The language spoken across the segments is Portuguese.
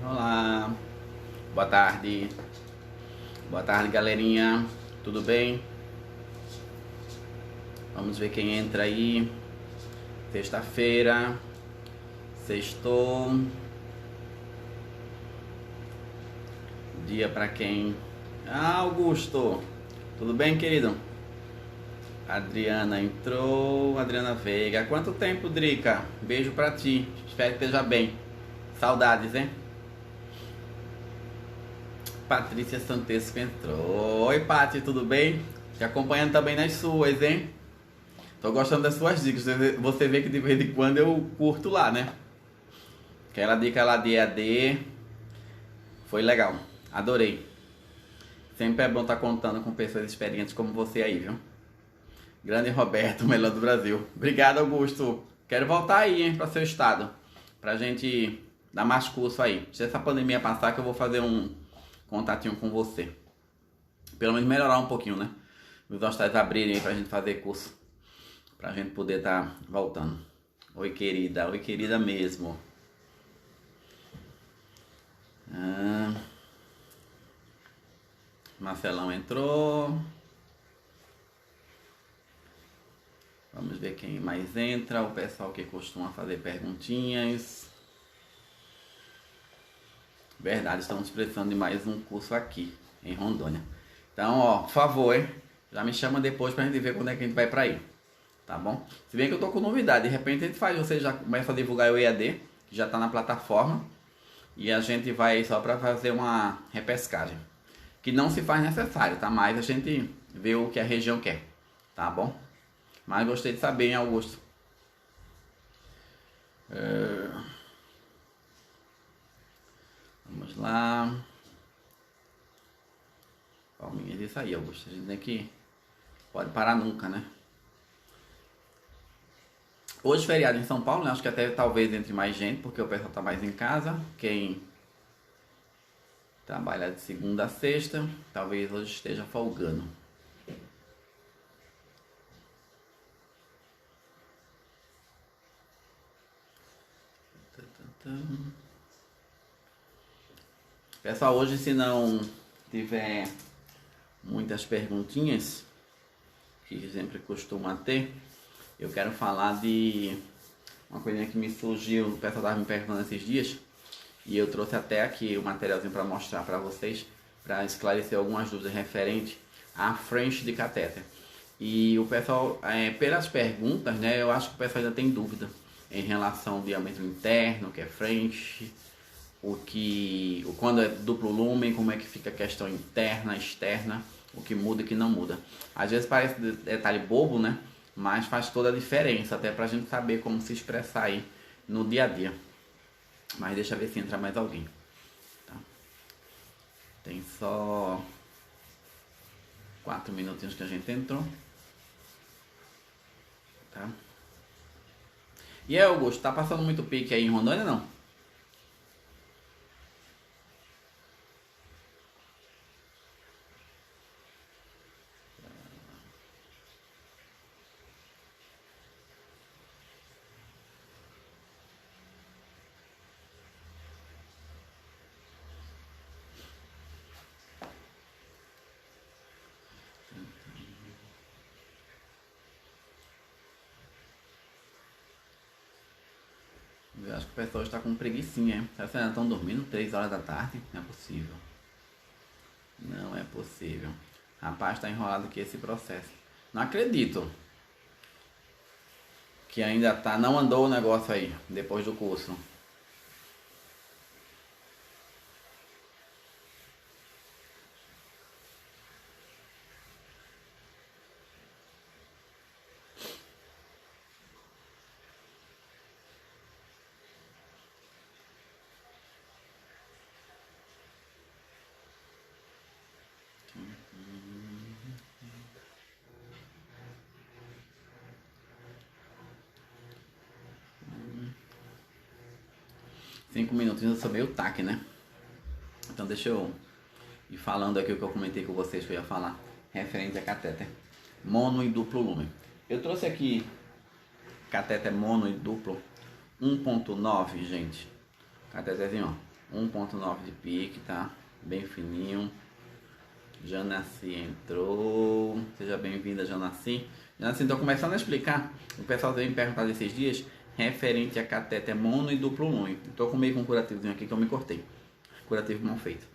Olá, boa tarde. Boa tarde, galerinha. Tudo bem? Vamos ver quem entra aí. Sexta-feira. Sextou. Dia pra quem? Ah, Augusto. Tudo bem, querido? Adriana entrou. Adriana Veiga. Há quanto tempo, Drica? Beijo pra ti. Espero que esteja bem. Saudades, hein? Patrícia Santesco entrou. Oi, Pati, tudo bem? Te acompanhando também nas suas, hein? Tô gostando das suas dicas. Você vê que de vez em quando eu curto lá, né? Aquela dica lá de EAD foi legal. Adorei. Sempre é bom estar contando com pessoas experientes como você aí, viu? Grande Roberto, melhor do Brasil. Obrigado, Augusto. Quero voltar aí, hein, para seu estado. Pra gente dar mais curso aí. Se essa pandemia passar, que eu vou fazer um contatinho com você. Pelo menos melhorar um pouquinho, né? Os hostais abrirem aí pra gente fazer curso. Pra gente poder estar voltando. Oi, querida. Oi, querida mesmo. Marcelão entrou. Vamos ver quem mais entra. O pessoal que costuma fazer perguntinhas. Verdade, estamos precisando de mais um curso aqui em Rondônia. Então, ó, por favor, hein? Já me chama depois pra gente ver quando é que a gente vai pra aí. Tá bom? Se bem que eu tô com novidade, de repente a gente faz, você já começa a divulgar o EAD, que já tá na plataforma, e a gente vai só pra fazer uma repescagem. Que não se faz necessário, tá? Mas a gente vê o que a região quer, tá bom? Mas gostei de saber, hein, Augusto? Vamos lá. Palminhas, isso aí, Augusto. A gente tem que... Pode parar nunca, né? Hoje feriado em São Paulo, né? Acho que até talvez entre mais gente, porque o pessoal tá mais em casa. Quem trabalha de segunda a sexta, talvez hoje esteja folgando. Pessoal, hoje se não tiver muitas perguntinhas, que sempre costuma ter, eu quero falar de uma coisinha que me surgiu, o pessoal estava me perguntando esses dias, e eu trouxe até aqui o materialzinho para mostrar para vocês, para esclarecer algumas dúvidas referentes à frente de catéter. E o pessoal, pelas perguntas, né, eu acho que o pessoal ainda tem dúvida em relação ao diâmetro interno, que é frente, quando é duplo lumen, como é que fica a questão interna, externa, o que muda e o que não muda. Às vezes parece detalhe bobo, né? Mas faz toda a diferença, até pra gente saber como se expressar aí no dia a dia. Mas deixa eu ver se entra mais alguém. Tá? Tem só 4 minutinhos que a gente entrou. Tá? E aí, Augusto, tá passando muito pique aí em Rondônia, não? Eu acho que o pessoal está com preguicinha, hein? Será que ainda estão dormindo 3 horas da tarde? Não é possível. Não é possível. Rapaz, tá enrolado aqui esse processo. Não acredito que ainda tá, não andou o negócio aí, depois do curso. Cinco minutinhos eu sou meio taque, né? Então deixa eu ir falando aqui o que eu comentei com vocês que eu ia falar. Referente a catéter. Mono e duplo lumen. Eu trouxe aqui catéter mono e duplo 1.9, gente. Catéterzinho, ó. 1.9 de pique, tá? Bem fininho. Janaci entrou. Seja bem-vinda, Janaci. Janaci, estou começando a explicar. O pessoal veio me perguntar esses dias referente a catéter mono e duplo lumen. Estou com meio com um curativozinho aqui que eu me cortei. Curativo mal feito.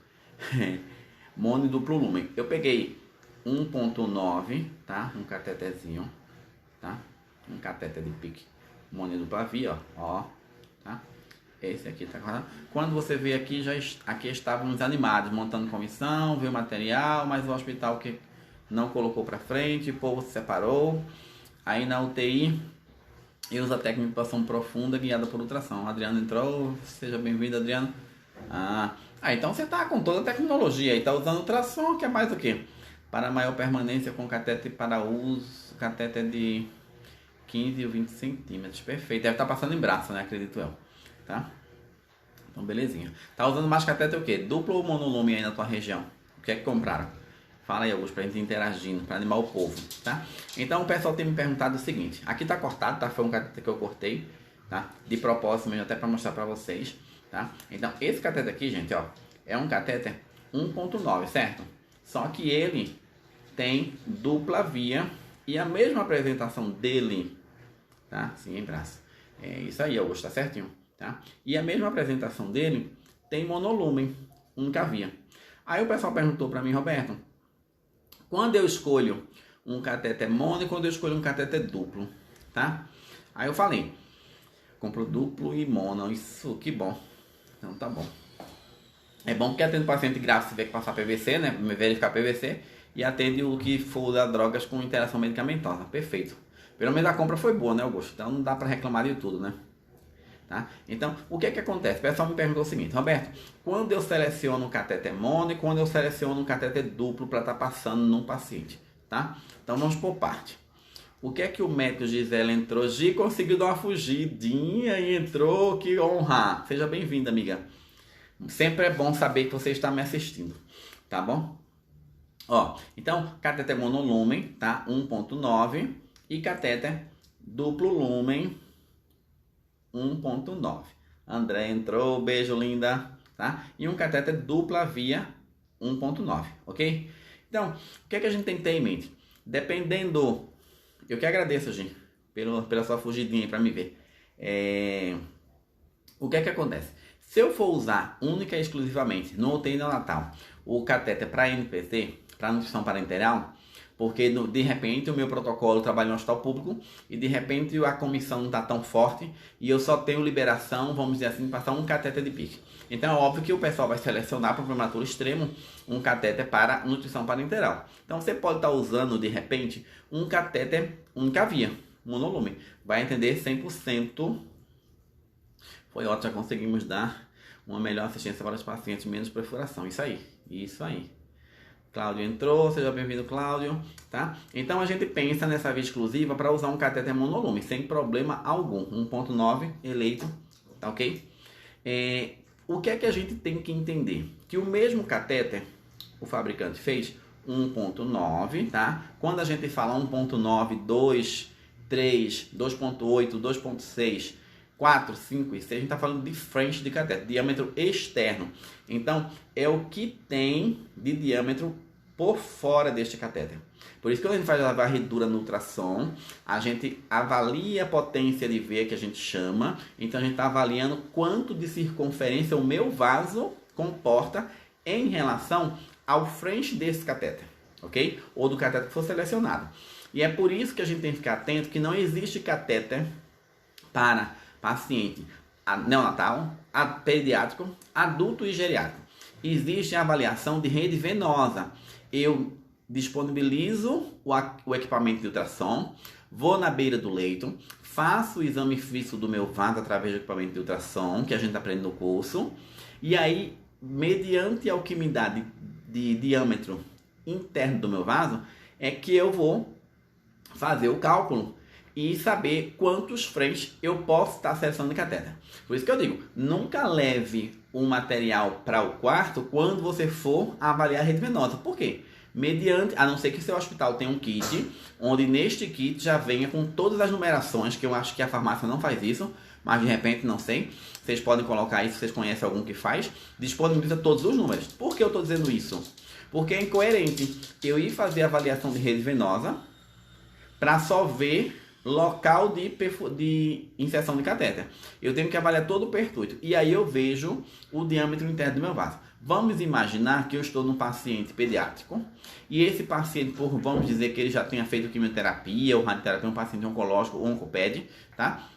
Mono e duplo lumen. Eu peguei 1.9, tá? Um cateterzinho, tá? Um cateter de pique mono e dupla via, ó, tá? Esse aqui tá claro. Quando você vê aqui, aqui estávamos animados, montando comissão, viu o material, mas o hospital que não colocou para frente, o povo se separou. Aí na UTI, e usa a técnica de intubação profunda guiada por ultrassom. Adriano entrou, seja bem-vindo, Adriano. Então você tá com toda a tecnologia aí, tá usando ultrassom, que é mais o quê? Para maior permanência com catéter para uso, catéter de 15 ou 20 centímetros, perfeito. Deve estar passando em braço, né, acredito eu, tá? Então, belezinha. Tá usando mais catéter o quê? Duplo ou monolume aí na tua região? O que é que compraram? Fala aí, Augusto, pra gente ir interagindo, pra animar o povo, tá? Então, o pessoal tem me perguntado o seguinte. Aqui tá cortado, tá? Foi um catéter que eu cortei, tá? De propósito mesmo, até pra mostrar pra vocês, tá? Então, esse catéter aqui, gente, ó, é um catéter 1.9, certo? Só que ele tem dupla via e a mesma apresentação dele, tá? Sim, em braço. É isso aí, Augusto, tá certinho, tá? E a mesma apresentação dele tem monolumen, única via. Aí o pessoal perguntou pra mim, Roberto, quando eu escolho um catéter mono e quando eu escolho um catéter duplo, tá? Aí eu falei, compro duplo e mono, isso, que bom. Então tá bom. É bom porque atende o paciente grave se tiver que passar PVC, né? Verificar PVC. E atende o que for das drogas com interação medicamentosa. Perfeito. Pelo menos a compra foi boa, né, Augusto? Então não dá para reclamar de tudo, né? Tá? Então, o que é que acontece? O pessoal me perguntou o seguinte, Roberto, quando eu seleciono um catéter mono e quando eu seleciono um catéter duplo para estar passando num paciente, tá? Então vamos por parte. O que é que o médico Gisele entrou? Gi conseguiu dar uma fugidinha e entrou, que honra! Seja bem-vinda, amiga. Sempre é bom saber que você está me assistindo, tá bom? Ó, então, catéter monolumen, tá? 1.9 e catéter duplo lumen 1.9. André entrou, beijo linda, tá? E um catéter dupla via 1.9, ok? Então, o que é que a gente tem que ter em mente? Dependendo, eu que agradeço, gente, pela sua fugidinha aí pra me ver. O que é que acontece? Se eu for usar única e exclusivamente no UTI neonatal o catéter para NPC, para nutrição parenteral, porque de repente o meu protocolo trabalha no hospital público e de repente a comissão não está tão forte e eu só tenho liberação, vamos dizer assim, passar um catéter de pique. Então é óbvio que o pessoal vai selecionar para o prematuro extremo um catéter para nutrição parenteral. Então você pode estar usando de repente um catéter única via, monolume. Vai entender 100%. Foi ótimo, já conseguimos dar uma melhor assistência para os pacientes, menos perfuração. Isso aí, isso aí. Cláudio entrou, seja bem-vindo, Cláudio, tá? Então a gente pensa nessa via exclusiva para usar um catéter monolume, sem problema algum. 1.9 eleito, tá ok? O que é que a gente tem que entender? Que o mesmo catéter, o fabricante fez 1.9, tá? Quando a gente fala 1.9, 2, 3, 2.8, 2.6, 4, 5 e 6, a gente está falando de frente de catéter, diâmetro externo. Então, é o que tem de diâmetro por fora deste catéter. Por isso que quando a gente faz a varredura no ultrassom, a gente avalia a potência de veia, que a gente chama. Então, a gente está avaliando quanto de circunferência o meu vaso comporta em relação ao frente desse catéter, ok? Ou do catéter que for selecionado. E é por isso que a gente tem que ficar atento que não existe catéter para paciente neonatal, pediátrico, adulto e geriátrico. Existe a avaliação de rede venosa. Eu disponibilizo o equipamento de ultrassom, vou na beira do leito, faço o exame físico do meu vaso através do equipamento de ultrassom, que a gente aprende no curso, e aí, mediante a alquimidade de diâmetro interno do meu vaso, é que eu vou fazer o cálculo e saber quantos frentes eu posso estar selecionando de catéter. Por isso que eu digo, nunca leve um material para o quarto quando você for avaliar a rede venosa. Por quê? mediante, a não ser que seu hospital tenha um kit, onde neste kit já venha com todas as numerações, que eu acho que a farmácia não faz isso, mas de repente não sei, vocês podem colocar isso, vocês conhecem algum que faz, disponibiliza todos os números. Por que eu estou dizendo isso? Porque é incoerente eu ir fazer avaliação de rede venosa para só ver local de inserção de catéter. Eu tenho que avaliar todo o percúito. E aí eu vejo o diâmetro interno do meu vaso. Vamos imaginar que eu estou num paciente pediátrico. E esse paciente, vamos dizer que ele já tenha feito quimioterapia ou radioterapia, um paciente oncológico ou oncoped, tá?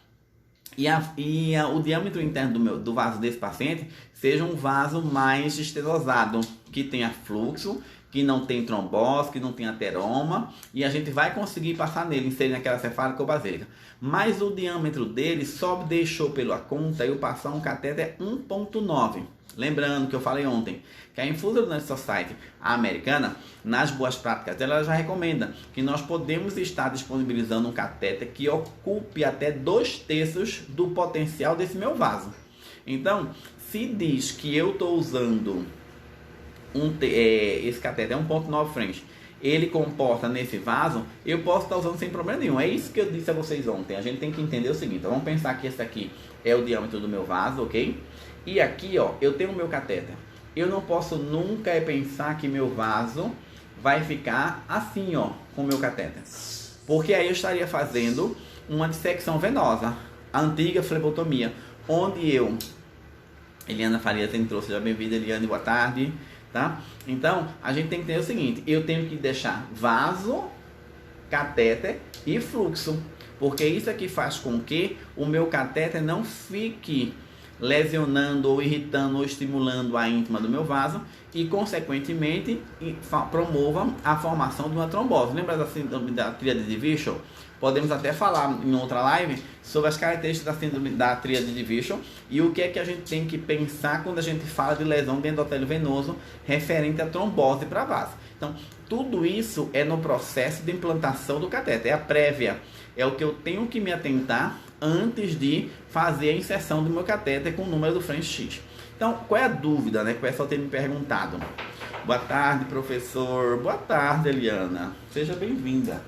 O diâmetro interno do vaso desse paciente seja um vaso mais estenosado, que tenha fluxo, que não tem trombose, que não tem ateroma, e a gente vai conseguir passar nele, inserir naquela cefálica ou basílica. Mas o diâmetro dele só deixou pela conta eu passar um catéter 1.9. Lembrando que eu falei ontem, que a Infusion Blood Society, a americana, nas boas práticas dela, ela já recomenda que nós podemos estar disponibilizando um catéter que ocupe até 2/3 do potencial desse meu vaso. Então, se diz que eu estou usando esse catéter 1.9 French, ele comporta nesse vaso, eu posso estar usando sem problema nenhum. É isso que eu disse a vocês ontem. A gente tem que entender o seguinte, vamos pensar que esse aqui é o diâmetro do meu vaso, ok? E aqui, ó, eu tenho o meu catéter. Eu não posso nunca pensar que meu vaso vai ficar assim, ó, com o meu catéter. Porque aí eu estaria fazendo uma dissecção venosa, a antiga flebotomia, onde Eliana Farias entrou, seja bem-vinda, Eliane, boa tarde, tá? Então, a gente tem que entender o seguinte, eu tenho que deixar vaso, catéter e fluxo, porque isso aqui faz com que o meu catéter não fique lesionando ou irritando ou estimulando a íntima do meu vaso e, consequentemente, promova a formação de uma trombose. Lembra da síndrome da tríade de Virchow? Podemos até falar em outra live sobre as características da síndrome da tríade de Virchow e o que é que a gente tem que pensar quando a gente fala de lesão de endotélio venoso referente à trombose para vaso. Então, tudo isso é no processo de implantação do catéter, é a prévia, é o que eu tenho que me atentar antes de fazer a inserção do meu catéter com o número do French X. Então, qual é a dúvida, né, que o pessoal tem me perguntado? Boa tarde, professor. Boa tarde, Eliana. Seja bem-vinda.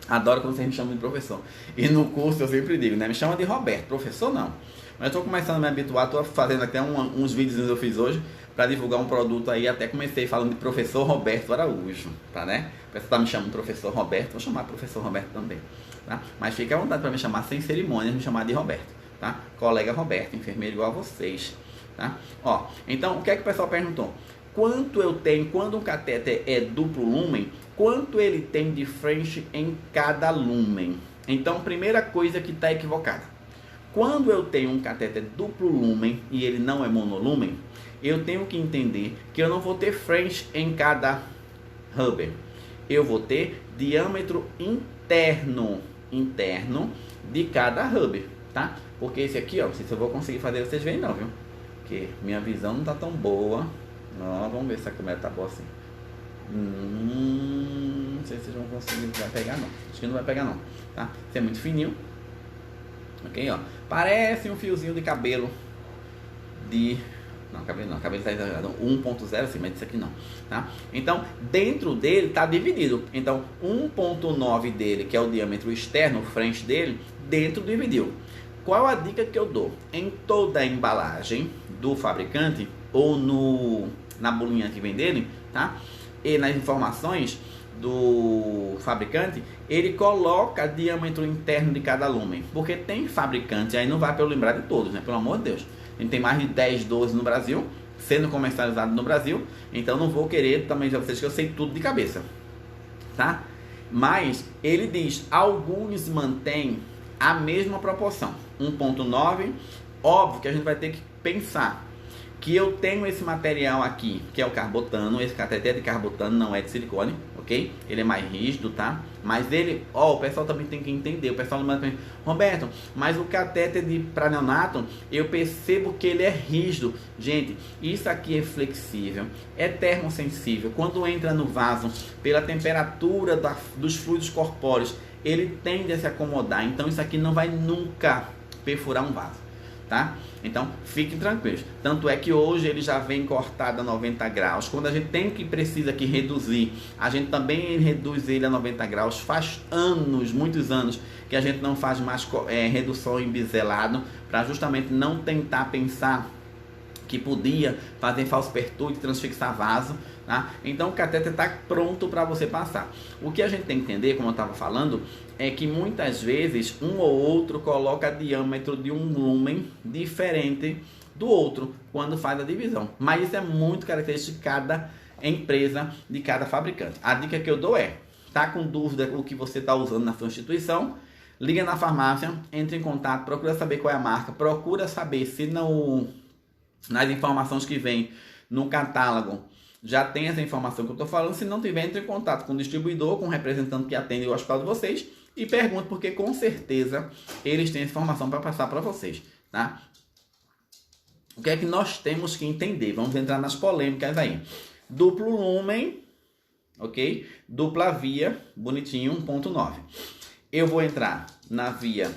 Adoro quando vocês me chamam de professor. E no curso eu sempre digo, né, me chama de Roberto, professor não. Mas eu estou começando a me habituar, estou fazendo até uns vídeos que eu fiz hoje para divulgar um produto aí, até comecei falando de professor Roberto Araújo, tá, né? O pessoal está me chamando de professor Roberto, vou chamar professor Roberto também, tá? Mas fique à vontade para me chamar sem cerimônias, me chamar de Roberto, tá? Colega Roberto, enfermeiro igual a vocês, tá? Ó, então, o que é que o pessoal perguntou? Quanto eu tenho, quando um catéter é duplo lumen, quanto ele tem de French em cada lumen? Então, primeira coisa que está equivocada. Quando eu tenho um catéter duplo lumen e ele não é monolumen, eu tenho que entender que eu não vou ter French em cada rubber. Eu vou ter diâmetro interno de cada rubber, tá? Porque esse aqui, ó, não sei se eu vou conseguir fazer, vocês veem não, viu? Porque minha visão não tá tão boa. Ó, vamos ver se a câmera tá boa assim. Não sei se vocês vão conseguir, vai pegar não. Acho que não vai pegar não, tá? Isso é muito fininho. Ok, ó. Parece um fiozinho de cabelo de... Não, cabelo está exagerado. 1.0 assim, mas isso aqui não, tá? Então, dentro dele está dividido. Então, 1.9 dele, que é o diâmetro externo, o French dele, dentro dividiu. Qual a dica que eu dou? Em toda a embalagem do fabricante ou na bolinha que vem dele, tá? E nas informações do fabricante, ele coloca diâmetro interno de cada lumen, porque tem fabricante, aí não vai para eu lembrar de todos, né? Pelo amor de Deus, a gente tem mais de 10, 12 no Brasil, sendo comercializado no Brasil, então não vou querer também dizer a vocês que eu sei tudo de cabeça, tá? Mas ele diz, alguns mantêm a mesma proporção, 1.9, óbvio que a gente vai ter que pensar que eu tenho esse material aqui, que é o carbotano, esse cateter de carbotano, não é de silicone, ok? Ele é mais rígido, tá? Mas ele, ó, o pessoal também tem que entender, o pessoal manda pra mim, Roberto, mas o cateter para neonato, eu percebo que ele é rígido. Gente, isso aqui é flexível, é termosensível, quando entra no vaso, pela temperatura dos fluidos corpóreos, ele tende a se acomodar, então isso aqui não vai nunca perfurar um vaso. tá? Então, fiquem tranquilos. Tanto é que hoje ele já vem cortado a 90 graus. Quando a gente precisa que reduzir, a gente também reduz ele a 90 graus. Faz anos, muitos anos, que a gente não faz mais redução em biselado, para justamente não tentar pensar que podia fazer falso pertude, transfixar vaso, tá? Então o catéter está pronto para você passar. O que a gente tem que entender, como eu estava falando, é que muitas vezes um ou outro coloca diâmetro de um lumen diferente do outro quando faz a divisão. Mas isso é muito característico de cada empresa, de cada fabricante. A dica que eu dou é, tá com dúvida o que você está usando na sua instituição, liga na farmácia, entre em contato, procura saber qual é a marca, procura saber se nas informações que vem no catálogo já tem essa informação que eu estou falando. Se não tiver, entre em contato com o distribuidor, com o representante que atende o hospital de vocês e pergunte, porque com certeza eles têm essa informação para passar para vocês, tá? O que é que nós temos que entender? Vamos entrar nas polêmicas aí. Duplo lumen, ok? Dupla via, bonitinho, 1.9. Eu vou entrar na via,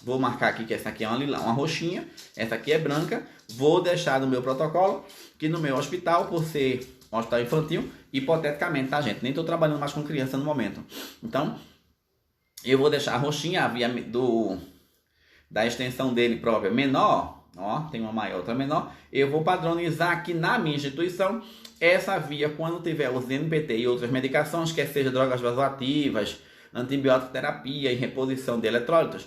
vou marcar aqui que essa aqui é uma roxinha, essa aqui é branca. Vou deixar no meu protocolo que no meu hospital, por ser um hospital infantil, hipoteticamente, tá, gente? Nem estou trabalhando mais com criança no momento. Então, eu vou deixar a roxinha, a via da extensão dele própria menor. Ó, tem uma maior, outra menor. Eu vou padronizar aqui na minha instituição essa via quando tiver os NPT e outras medicações, quer seja drogas vasoativas, antibiótico terapia e reposição de eletrólitos.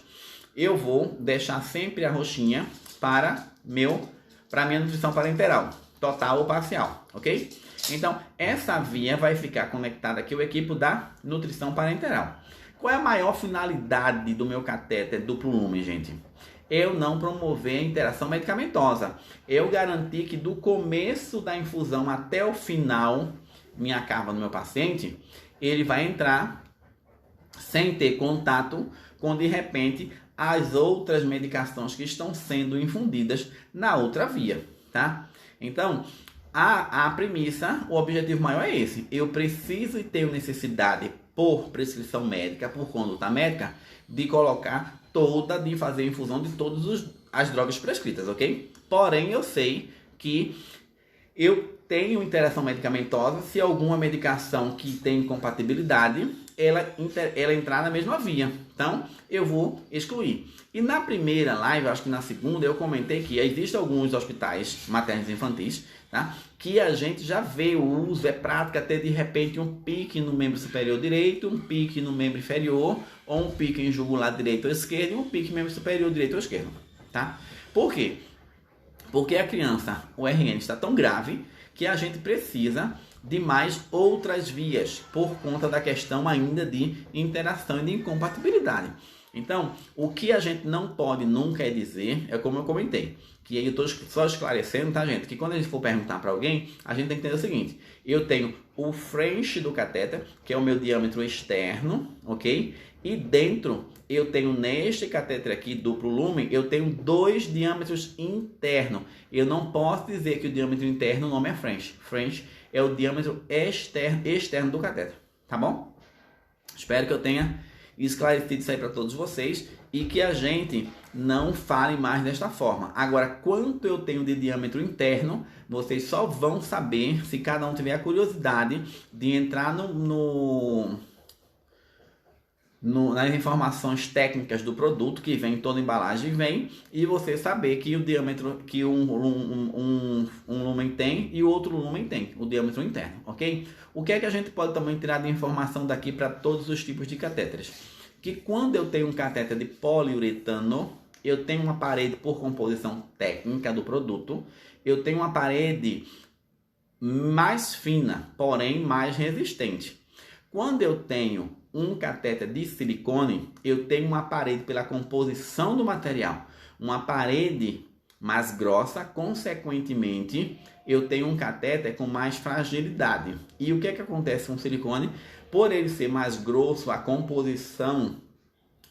Eu vou deixar sempre a roxinha para minha nutrição parenteral, total ou parcial, ok? Então, essa via vai ficar conectada aqui ao equipo da nutrição parenteral. Qual é a maior finalidade do meu catéter duplo lumen, gente? Eu não promover a interação medicamentosa. Eu garantir que do começo da infusão até o final, minha carva no meu paciente, ele vai entrar sem ter contato com, de repente, as outras medicações que estão sendo infundidas na outra via, tá? Então, a premissa, o objetivo maior é esse. Eu preciso e tenho necessidade, por prescrição médica, por conduta médica, de fazer a infusão de todas as drogas prescritas, ok? Porém, eu sei que eu tenho interação medicamentosa se alguma medicação que tem incompatibilidade, ela entrar na mesma via. Então, eu vou excluir. E na primeira live, acho que na segunda, eu comentei que existem alguns hospitais maternos e infantis, tá? Que a gente já vê o uso, é prática ter de repente um pique no membro superior direito, um pique no membro inferior, ou um pique em jugular direito ou esquerdo, e um pique no membro superior direito ou esquerdo, tá? Por quê? Porque a criança, o RN está tão grave que a gente precisa de mais outras vias, por conta da questão ainda de interação e de incompatibilidade. Então, o que a gente não pode nunca dizer, é como eu comentei, que eu estou só esclarecendo, tá, gente? Que quando a gente for perguntar para alguém, a gente tem que entender o seguinte: eu tenho o French do catéter, que é o meu diâmetro externo, ok? E dentro, eu tenho neste catéter aqui, duplo lumen, eu tenho 2 diâmetros internos. Eu não posso dizer que o diâmetro interno, o nome é French. French é o diâmetro externo do catéter, tá bom? Espero que eu tenha esclarecido isso aí para todos vocês e que a gente não fale mais desta forma. Agora, quanto eu tenho de diâmetro interno, vocês só vão saber se cada um tiver a curiosidade de entrar nas informações técnicas do produto, que vem toda a embalagem, e você saber que o diâmetro que um lumen tem e o outro lumen tem, o diâmetro interno, ok? O que é que a gente pode também tirar de informação daqui para todos os tipos de catéteres? Que quando eu tenho um catéter de poliuretano, eu tenho uma parede por composição técnica do produto, eu tenho uma parede mais fina, porém mais resistente. Quando eu tenho um catéter de silicone, eu tenho uma parede pela composição do material, uma parede mais grossa, consequentemente, eu tenho um catéter com mais fragilidade. E o que é que acontece com o silicone? Por ele ser mais grosso, a composição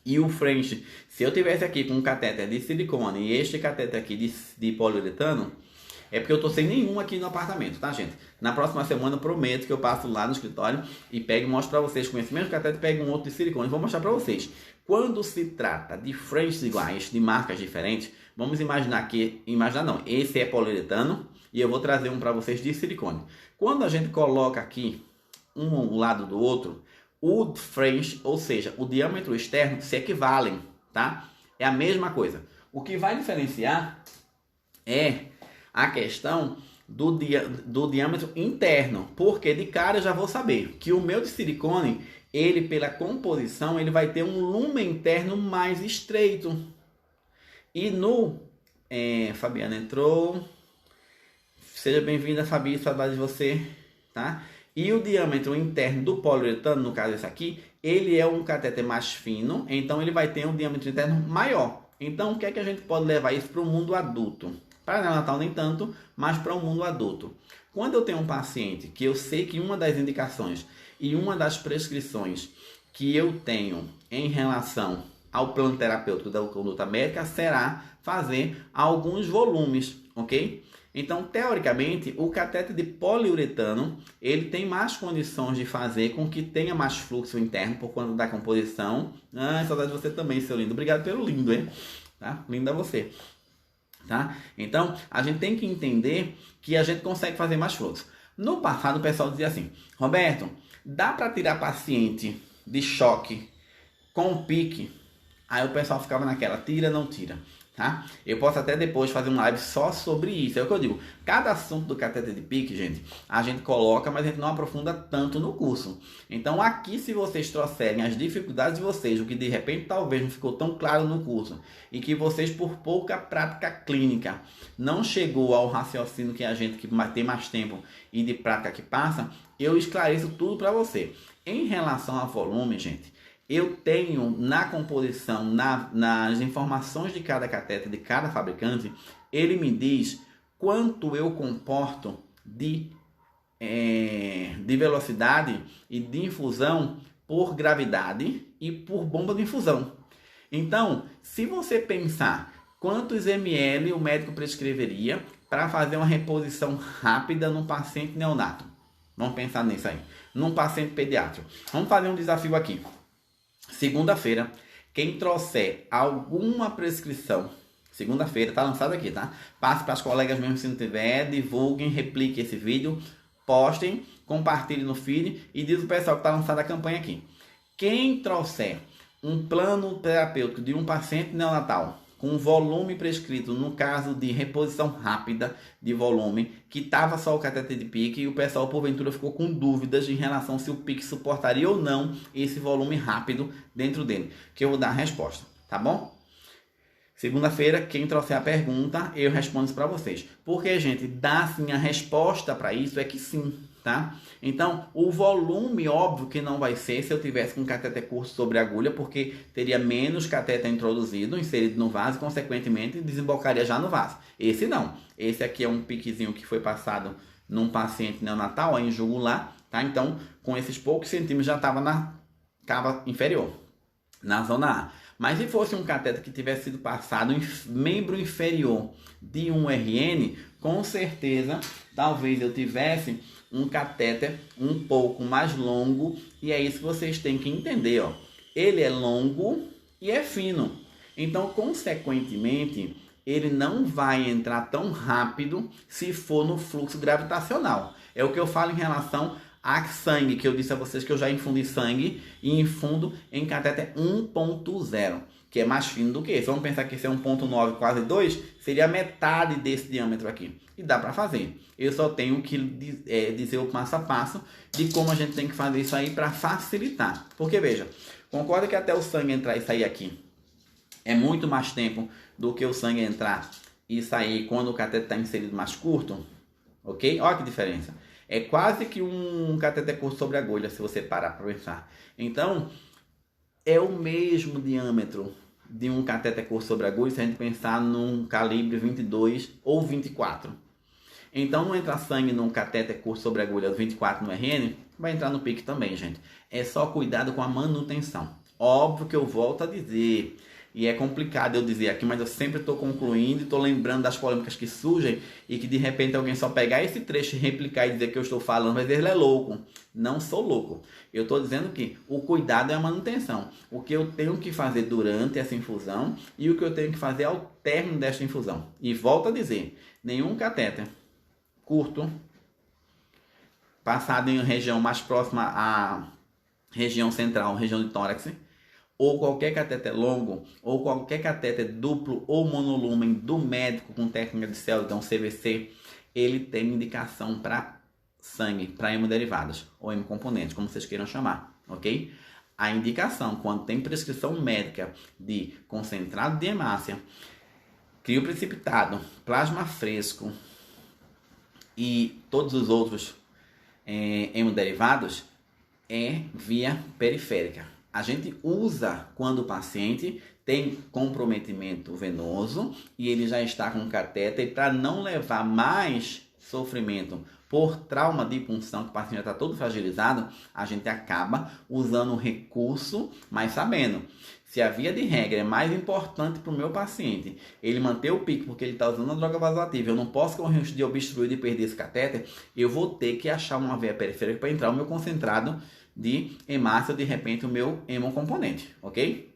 e o French, se eu tivesse aqui com um catéter de silicone e este catéter aqui de poliuretano, É porque eu tô sem nenhum aqui no apartamento, tá, gente? Na próxima semana eu prometo que eu passo lá no escritório e pego e mostro pra vocês com esse mesmo catete, pego um outro de silicone e vou mostrar pra vocês. Quando se trata de frentes iguais, de marcas diferentes, vamos imaginar que, esse é poliuretano e eu vou trazer um pra vocês de silicone. Quando a gente coloca aqui um ao lado do outro, o French, ou seja, o diâmetro externo, se equivalem, tá? É a mesma coisa. O que vai diferenciar é a questão do diâmetro interno, porque de cara eu já vou saber que o meu de silicone, ele pela composição, ele vai ter um lumen interno mais estreito. E no... Fabiana entrou. Seja bem-vinda, Fabi, saudade de você, tá? E o diâmetro interno do poliuretano, no caso esse aqui, ele é um catéter mais fino, então ele vai ter um diâmetro interno maior. Então, o que é que a gente pode levar isso para o mundo adulto? Para neonatal nem tanto, mas para o mundo adulto. Quando eu tenho um paciente que eu sei que uma das indicações e uma das prescrições que eu tenho em relação ao plano terapêutico da conduta médica será fazer alguns volumes, ok? Então, teoricamente, o catéter de poliuretano, ele tem mais condições de fazer com que tenha mais fluxo interno por conta da composição. Ah, saudade de você também, seu lindo. Obrigado pelo lindo, hein? Tá? Lindo é você. Tá? Então, a gente tem que entender que a gente consegue fazer mais fluxo. No passado, o pessoal dizia assim, Roberto, dá para tirar paciente de choque com pique? Aí o pessoal ficava naquela, tira, não tira. Tá? Eu posso até depois fazer uma live só sobre isso. É o que eu digo. Cada assunto do catéter de pique, gente, a gente coloca, mas a gente não aprofunda tanto no curso. Então aqui, se vocês trouxerem as dificuldades de vocês, o que de repente talvez não ficou tão claro no curso, e que vocês, por pouca prática clínica, não chegou ao raciocínio que a gente que tem mais tempo e de prática que passa, eu esclareço tudo para você. Em relação a volume, gente, eu tenho na composição, nas informações de cada catéter, de cada fabricante, ele me diz quanto eu comporto de velocidade e de infusão por gravidade e por bomba de infusão. Então, se você pensar quantos ml o médico prescreveria para fazer uma reposição rápida num paciente neonato, vamos pensar nisso aí, num paciente pediátrico. Vamos fazer um desafio aqui. Segunda-feira, quem trouxer alguma prescrição, segunda-feira, tá lançado aqui, tá? Passe para as colegas mesmo se não tiver, divulguem, repliquem esse vídeo, postem, compartilhem no feed e diz o pessoal que tá lançada a campanha aqui. Quem trouxer um plano terapêutico de um paciente neonatal com volume prescrito, no caso de reposição rápida de volume, que estava só o catéter de pique e o pessoal porventura ficou com dúvidas em relação se o pique suportaria ou não esse volume rápido dentro dele, que eu vou dar a resposta, tá bom? Segunda-feira, quem trouxer a pergunta, eu respondo isso para vocês. Porque, gente, dá sim a resposta para isso é que sim, tá? Então, o volume, óbvio que não vai ser se eu tivesse com catéter curto sobre agulha, porque teria menos catéter introduzido, inserido no vaso, e, consequentemente, desembocaria já no vaso. Esse não. Esse aqui é um piquezinho que foi passado num paciente neonatal, em jugular, tá? Então, com esses poucos centímetros já estava na cava inferior, na zona A. Mas se fosse um catéter que tivesse sido passado em membro inferior de um RN, com certeza, talvez eu tivesse um catéter um pouco mais longo, e é isso que vocês têm que entender, ó. Ele é longo e é fino. Então, consequentemente, ele não vai entrar tão rápido se for no fluxo gravitacional. É o que eu falo em relação a sangue, que eu disse a vocês que eu já infundi sangue e infundo em catéter 1.0, que é mais fino do que esse. Vamos pensar que esse é 1.9, quase 2, seria a metade desse diâmetro aqui. E dá para fazer. Eu só tenho que dizer o passo a passo de como a gente tem que fazer isso aí para facilitar. Porque, veja, concorda que até o sangue entrar e sair aqui é muito mais tempo do que o sangue entrar e sair quando o catéter está inserido mais curto? Ok? Olha que diferença. É quase que um catéter curto sobre agulha, se você parar para pensar. Então, é o mesmo diâmetro de um catéter curto sobre agulha se a gente pensar num calibre 22 ou 24. Então, não entra sangue num catéter curto sobre agulha 24 no RN, vai entrar no pique também, gente. É só cuidado com a manutenção. Óbvio que eu volto a dizer, E é complicado eu dizer aqui, mas eu sempre estou concluindo e estou lembrando das polêmicas que surgem e que de repente alguém só pegar esse trecho e replicar e dizer que eu estou falando, mas ele é louco. Não sou louco. Eu estou dizendo que o cuidado é a manutenção. O que eu tenho que fazer durante essa infusão e o que eu tenho que fazer ao término desta infusão. E volto a dizer, nenhum catéter curto, passado em região mais próxima à região central, região de tórax, ou qualquer catéter longo, ou qualquer catéter duplo ou monolumen do médico com técnica de célula, então CVC, ele tem indicação para sangue, para hemoderivados, ou hemocomponentes, como vocês queiram chamar, ok? A indicação, quando tem prescrição médica de concentrado de hemácia, crio precipitado, plasma fresco e todos os outros hemoderivados, é via periférica. A gente usa quando o paciente tem comprometimento venoso e ele já está com catéter, e para não levar mais sofrimento por trauma de punção, que o paciente já está todo fragilizado, a gente acaba usando o recurso, mas sabendo, se a via de regra é mais importante para o meu paciente, ele manter o pico porque ele está usando a droga vasoativa, eu não posso correr o risco de obstruir e perder esse catéter, eu vou ter que achar uma via periférica para entrar o meu concentrado de hemácia, de repente o meu hemocomponente, ok?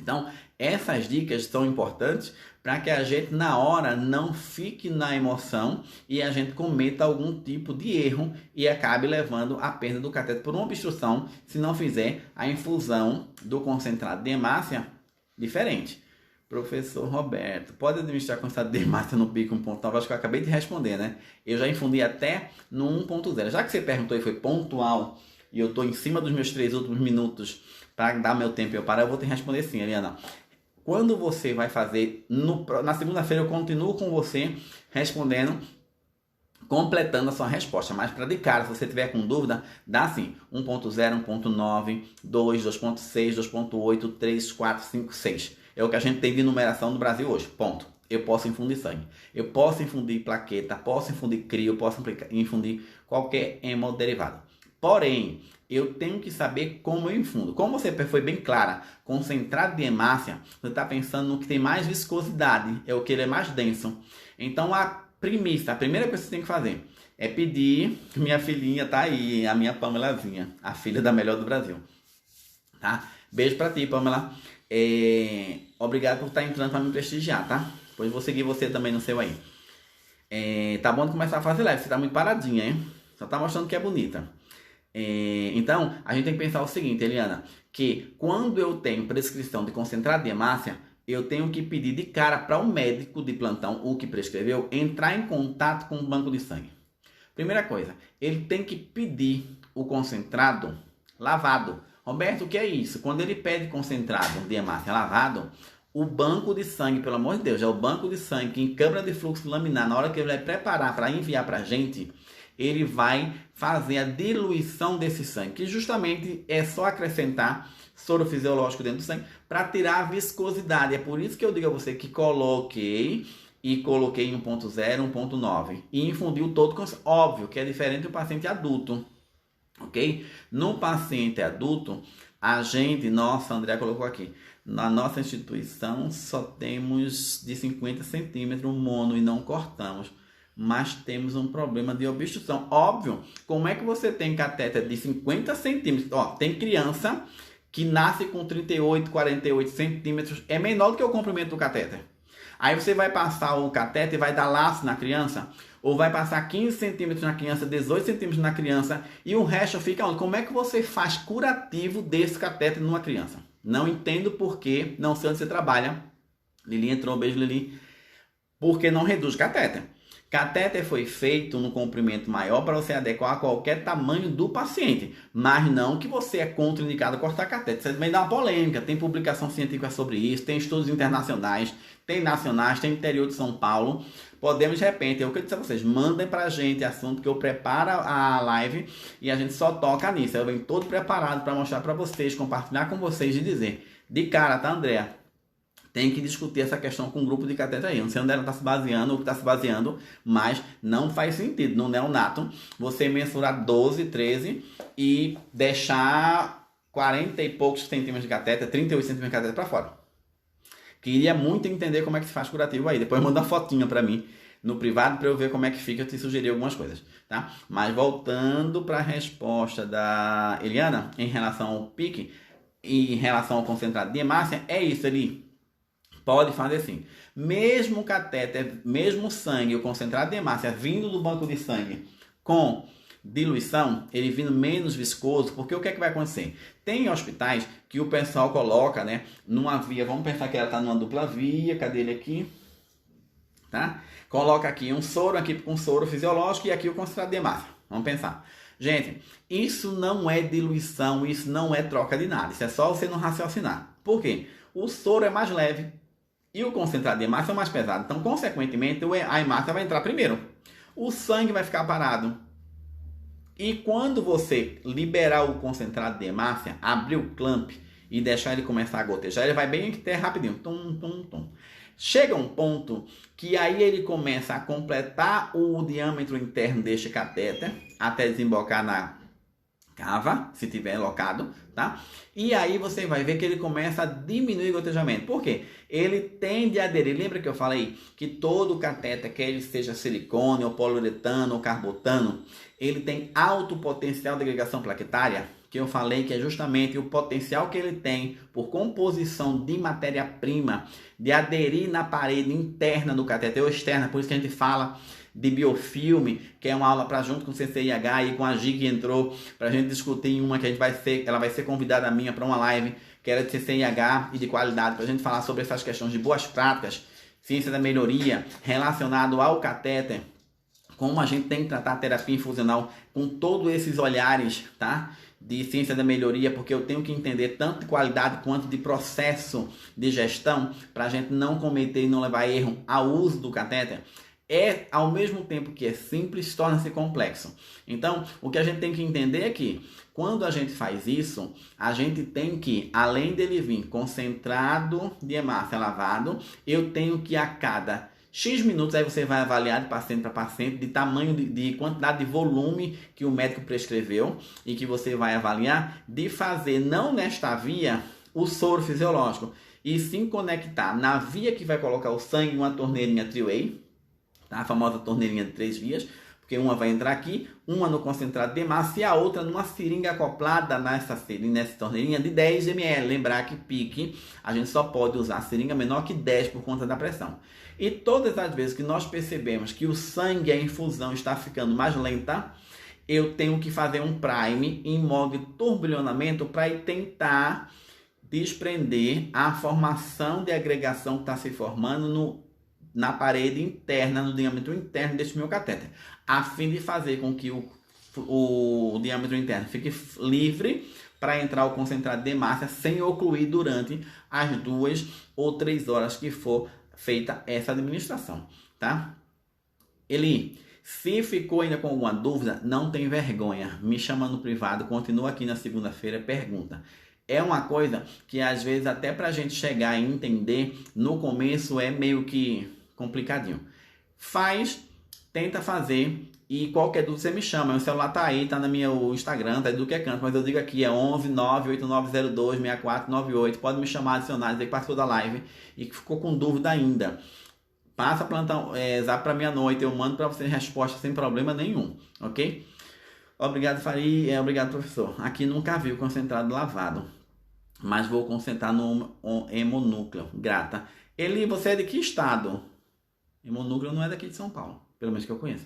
Então, essas dicas são importantes para que a gente na hora não fique na emoção e a gente cometa algum tipo de erro e acabe levando a perda do catéter por uma obstrução se não fizer a infusão do concentrado de hemácia diferente. Professor Roberto, pode administrar concentrado de hemácia no pico 1.9? Acho que eu acabei de responder, né? Eu já infundi até no 1.0. Já que você perguntou e foi pontual, e eu estou em cima dos meus 3 últimos minutos para dar meu tempo e eu parar, eu vou te responder sim, Eliana. Quando você vai fazer, na segunda-feira eu continuo com você respondendo, completando a sua resposta. Mas para de cara, se você tiver com dúvida, dá assim, 1.0, 1.9, 2, 2.6, 2.8, 3, 4, 5, 6. É o que a gente tem de numeração no Brasil hoje, ponto. Eu posso infundir sangue, eu posso infundir plaqueta, posso infundir crio, posso infundir qualquer hemoderivado. Porém, eu tenho que saber como eu infundo. Como você foi bem clara, concentrado de hemácia, você está pensando no que tem mais viscosidade, é o que ele é mais denso. Então, a primeira coisa que você tem que fazer é pedir, minha filhinha tá aí, a minha Pamelazinha, a filha da melhor do Brasil. Tá? Beijo pra ti, Pamela. Obrigado por estar entrando para me prestigiar, tá? Depois vou seguir você também no seu aí. Tá bom de começar a fazer live, você tá muito paradinha, hein? Só tá mostrando que é bonita. Então, a gente tem que pensar o seguinte, Eliana, que quando eu tenho prescrição de concentrado de hemácia, eu tenho que pedir de cara para o médico de plantão, o que prescreveu, entrar em contato com o banco de sangue. Primeira coisa, ele tem que pedir o concentrado lavado. Roberto, o que é isso? Quando ele pede concentrado de hemácia lavado, o banco de sangue, pelo amor de Deus, é o banco de sangue que em câmara de fluxo laminar, na hora que ele vai preparar para enviar para a gente, ele vai fazer a diluição desse sangue, que justamente é só acrescentar soro fisiológico dentro do sangue para tirar a viscosidade. É por isso que eu digo a você que coloquei em 1.0, 1.9 e infundiu todo com... Óbvio que é diferente do paciente adulto, ok? No paciente adulto, a gente, nossa, André colocou aqui, na nossa instituição só temos de 50 centímetros mono e não cortamos. Mas temos um problema de obstrução. Óbvio, como é que você tem catéter de 50 centímetros? Ó, tem criança que nasce com 38, 48 centímetros, é menor do que o comprimento do catéter. Aí você vai passar o catéter e vai dar laço na criança, ou vai passar 15 centímetros na criança, 18 centímetros na criança, e o resto fica onde? Como é que você faz curativo desse catéter numa criança? Não entendo por que, não sei onde você trabalha. Lili entrou, beijo Lili. Porque não reduz catéter. Catéter foi feito no comprimento maior para você adequar a qualquer tamanho do paciente, mas não que você é contraindicado a cortar catéter. Isso também dá uma polêmica, tem publicação científica sobre isso, tem estudos internacionais, tem nacionais, tem interior de São Paulo. Podemos, de repente, eu disse a vocês, mandem para a gente assunto que eu preparo a live e a gente só toca nisso. Eu venho todo preparado para mostrar para vocês, compartilhar com vocês e dizer, de cara, tá, Andréa? Tem que discutir essa questão com um grupo de catéter aí. Eu não sei onde ela está se baseando, ou o que está se baseando, mas não faz sentido no neonato você mensurar 12, 13 e deixar 40 e poucos centímetros de catéter, 38 centímetros de catéter para fora. Queria muito entender como é que se faz curativo aí. Depois manda uma fotinha para mim no privado para eu ver como é que fica. Eu te sugeri algumas coisas, tá? Mas voltando para a resposta da Eliana em relação ao pique e em relação ao concentrado de hemácia, é isso ali. Pode fazer sim. Mesmo o catéter, mesmo o sangue, o concentrado de hemácia vindo do banco de sangue com diluição, ele vindo menos viscoso, porque o que é que vai acontecer? Tem hospitais que o pessoal coloca, né, numa via, vamos pensar que ela está numa dupla via, cadê ele aqui? Tá? Coloca aqui um soro, aqui com soro fisiológico e aqui o concentrado de hemácia. Vamos pensar. Gente, isso não é diluição, isso não é troca de nada, isso é só você não raciocinar. Por quê? O soro é mais leve e o concentrado de hemácia é mais pesado. Então, consequentemente, a hemácia vai entrar primeiro. O sangue vai ficar parado. E quando você liberar o concentrado de hemácia, abrir o clamp e deixar ele começar a gotejar, ele vai bem até rapidinho. Tum, tum, tum. Chega um ponto que aí ele começa a completar o diâmetro interno deste catéter até desembocar na cava, se tiver locado, tá? E aí você vai ver que ele começa a diminuir o gotejamento. Por quê? Ele tende a aderir. Lembra que eu falei que todo catéter, quer ele seja silicone, ou poliuretano, ou carbotano, ele tem alto potencial de agregação plaquetária, que eu falei que é justamente o potencial que ele tem por composição de matéria-prima, de aderir na parede interna do catéter ou externa, por isso que a gente fala de biofilme, que é uma aula para junto com o CCIH e com a Gi que entrou para a gente discutir em uma que ela vai ser convidada minha para uma live que era de CCIH e de qualidade, para a gente falar sobre essas questões de boas práticas, ciência da melhoria relacionado ao catéter, como a gente tem que tratar a terapia infusional com todos esses olhares, tá? De ciência da melhoria, porque eu tenho que entender tanto de qualidade quanto de processo de gestão para a gente não cometer e não levar erro ao uso do catéter. Ao mesmo tempo que é simples, torna-se complexo. Então, o que a gente tem que entender é que, quando a gente faz isso, a gente tem que, além dele vir concentrado de hemácia lavado, eu tenho que a cada X minutos, aí você vai avaliar de paciente para paciente, de tamanho, de quantidade de volume que o médico prescreveu e que você vai avaliar, de fazer, não nesta via, o soro fisiológico, e sim conectar na via que vai colocar o sangue, uma torneirinha three-way, tá? A famosa torneirinha de 3 vias, porque uma vai entrar aqui, uma no concentrado de hemácia e a outra numa seringa acoplada nessa torneirinha de 10 ml. Lembrar que pique, a gente só pode usar seringa menor que 10 por conta da pressão. E todas as vezes que nós percebemos que o sangue, a infusão está ficando mais lenta, eu tenho que fazer um prime em modo de turbilhonamento para tentar desprender a formação de agregação que está se formando na parede interna, no diâmetro interno deste meu catéter, a fim de fazer com que o diâmetro interno fique livre para entrar o concentrado de hemácia sem ocluir durante as 2 ou 3 horas que for feita essa administração, tá? Eli, se ficou ainda com alguma dúvida, não tem vergonha, me chama no privado, continua aqui na segunda-feira, pergunta. É uma coisa que às vezes até para a gente chegar e entender, no começo é meio que complicadinho. Tenta fazer e qualquer dúvida você me chama. Meu celular tá aí, tá no meu Instagram, tá aí do que é canto, mas eu digo aqui, é 11 98902 6498. Pode me chamar, adicionar, dizer que participou da live e que ficou com dúvida ainda. Passa plantão, zap para meia-noite, eu mando para você resposta sem problema nenhum, ok? Obrigado, Faria, obrigado, professor. Aqui nunca vi o concentrado lavado, mas vou concentrar no hemonúcleo. Grata. Eli, você é de que estado? Hemonúcleo não é daqui de São Paulo, pelo menos que eu conheço.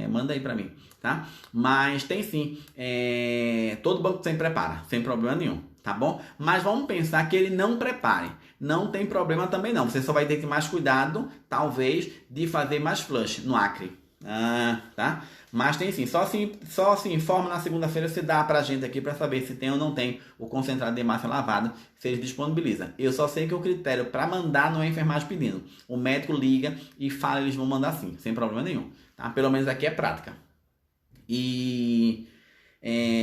Manda aí pra mim, tá? Mas tem sim, todo banco sempre prepara, sem problema nenhum, tá bom? Mas vamos pensar que ele não prepare, não tem problema também não. Você só vai ter que ter mais cuidado, talvez, de fazer mais flush no acre, tá? Mas tem sim, só se informa na segunda-feira, se dá pra gente aqui pra saber se tem ou não tem o concentrado de hemácia lavado, se eles disponibilizam. Eu só sei que o critério pra mandar não é a enfermagem pedindo. O médico liga e fala, eles vão mandar sim, sem problema nenhum. Tá? Pelo menos aqui é prática. E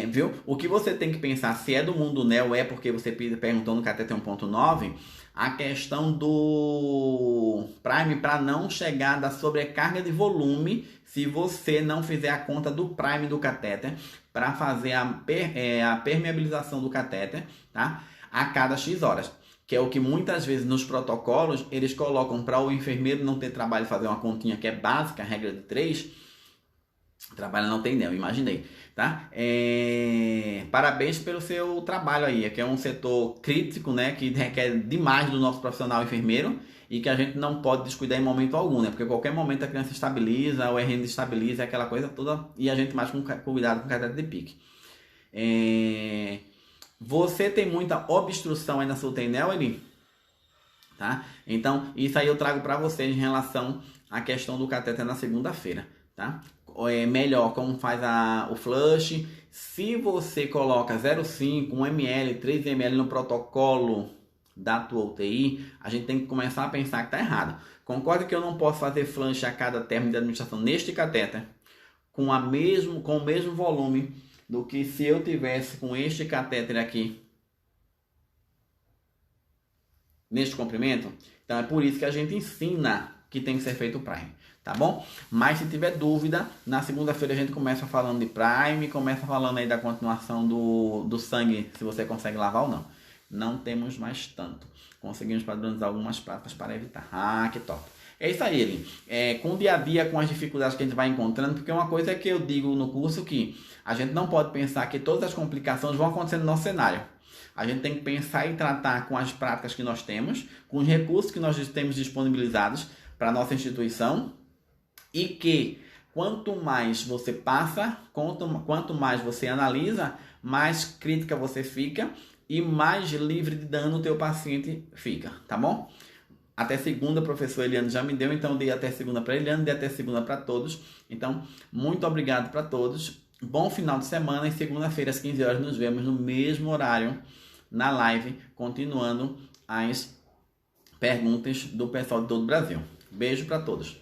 viu? O que você tem que pensar, se é do mundo NEO, é porque você perguntou no cateter 1.9, a questão do prime para não chegar da sobrecarga de volume, se você não fizer a conta do prime do catéter, para fazer a permeabilização do catéter, tá? A cada X horas. que é o que muitas vezes nos protocolos eles colocam para o enfermeiro não ter trabalho de fazer uma continha que é básica, a regra de 3. Trabalho não tem, eu imaginei, tá? Parabéns pelo seu trabalho aí, que é um setor crítico, né? Que requer demais do nosso profissional enfermeiro e que a gente não pode descuidar em momento algum, né? Porque a qualquer momento a criança estabiliza, o RN estabiliza, aquela coisa toda, e a gente mais com cuidado com cateter de PICC. Você tem muita obstrução aí na sua UTI, Eli? Tá? Então, isso aí eu trago para vocês em relação à questão do cateter na segunda-feira, tá? Melhor como faz o flush. Se você coloca 0,5, 1 ml, 3 ml no protocolo da tua UTI, a gente tem que começar a pensar que tá errado. Concorda que eu não posso fazer flush a cada término de administração neste cateter com o mesmo volume do que se eu tivesse com este catéter aqui neste comprimento. Então é por isso que a gente ensina que tem que ser feito o prime, tá bom? Mas se tiver dúvida, na segunda-feira a gente começa falando de prime, começa falando aí da continuação do sangue, se você consegue lavar ou não. Não temos mais tanto. Conseguimos padronizar algumas práticas para evitar. Ah, que top. É isso aí, Eli. Com o dia a dia, com as dificuldades que a gente vai encontrando, porque uma coisa é que eu digo no curso que a gente não pode pensar que todas as complicações vão acontecer no nosso cenário. A gente tem que pensar e tratar com as práticas que nós temos, com os recursos que nós temos disponibilizados para a nossa instituição, e que quanto mais você passa, quanto mais você analisa, mais crítica você fica e mais livre de dano o teu paciente fica, tá bom? Até segunda, o professor Eliane já me deu, então dei até segunda para Eliane, dei até segunda para todos. Então, muito obrigado para todos. Bom final de semana e segunda-feira às 15 horas nos vemos no mesmo horário na live, continuando as perguntas do pessoal de todo o Brasil. Beijo para todos.